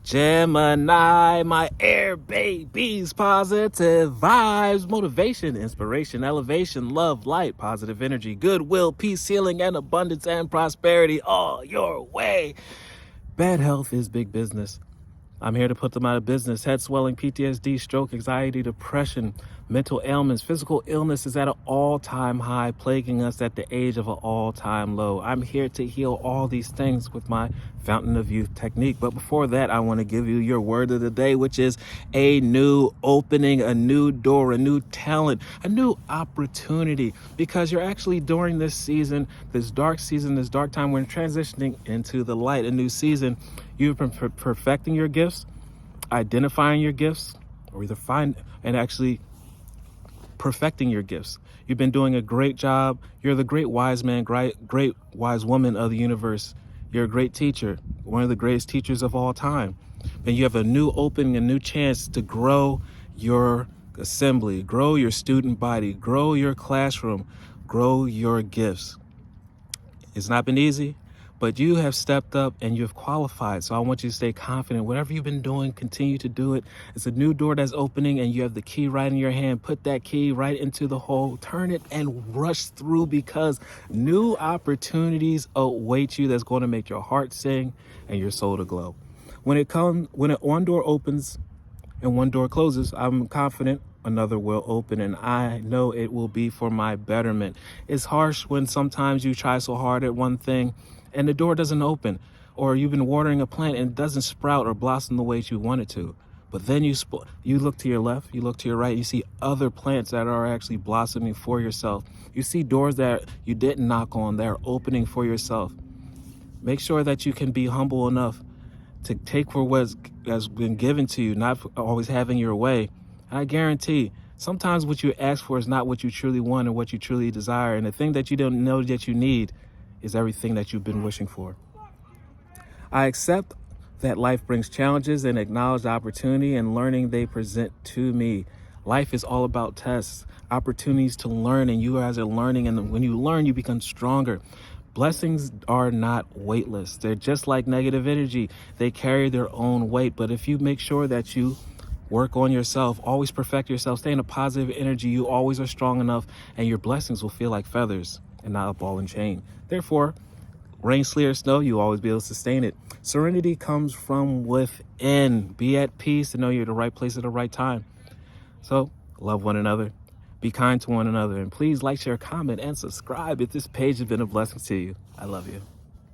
Gemini, my air babies, positive vibes, motivation, inspiration, elevation, love, light, positive energy, goodwill, peace, healing, and abundance and prosperity all your way. Bad health is big business. I'm here to put them out of business. Head swelling, PTSD, stroke, anxiety, depression, mental ailments, physical illness is at an all-time high, plaguing us at the age of an all-time low. I'm here to heal all these things with my Fountain of Youth technique. But before that, I want to give you your word of the day, which is a new opening, a new door, a new talent, a new opportunity. Because you're actually during this season, this dark time, we're transitioning into the light, a new season. You've been perfecting your gifts, identifying your gifts, or either actually perfecting your gifts. You've been doing a great job. You're the great wise man, great wise woman of the universe. You're a great teacher, one of the greatest teachers of all time. And you have a new opening, a new chance to grow your assembly, grow your student body, grow your classroom, grow your gifts. It's not been easy, but you have stepped up and you've qualified. So I want you to stay confident. Whatever you've been doing, continue to do it. It's a new door that's opening and you have the key right in your hand. Put that key right into the hole, turn it and rush through, because new opportunities await you that's going to make your heart sing and your soul to glow. When one door opens and one door closes, I'm confident another will open, and I know it will be for my betterment. It's harsh when sometimes you try so hard at one thing and the door doesn't open, or you've been watering a plant and it doesn't sprout or blossom the way you want it to. But then you look to your left, you look to your right, you see other plants that are actually blossoming for yourself. You see doors that you didn't knock on that are opening for yourself. Make sure that you can be humble enough to take for what has been given to you, not always having your way. And I guarantee sometimes what you ask for is not what you truly want or what you truly desire. And the thing that you don't know that you need is everything that you've been wishing for. I accept that life brings challenges and acknowledge the opportunity and learning they present to me. Life is all about tests, opportunities to learn, and you guys are learning. And when you learn, you become stronger. Blessings are not weightless. They're just like negative energy. They carry their own weight. But if you make sure that you work on yourself, always perfect yourself, stay in a positive energy, you always are strong enough, and your blessings will feel like feathers and not a ball and chain. Therefore, rain, sleet, or snow, you'll always be able to sustain it. Serenity comes from within. Be at peace and know you're at the right place at the right time. So, love one another. Be kind to one another. And please like, share, comment, and subscribe if this page has been a blessing to you. I love you.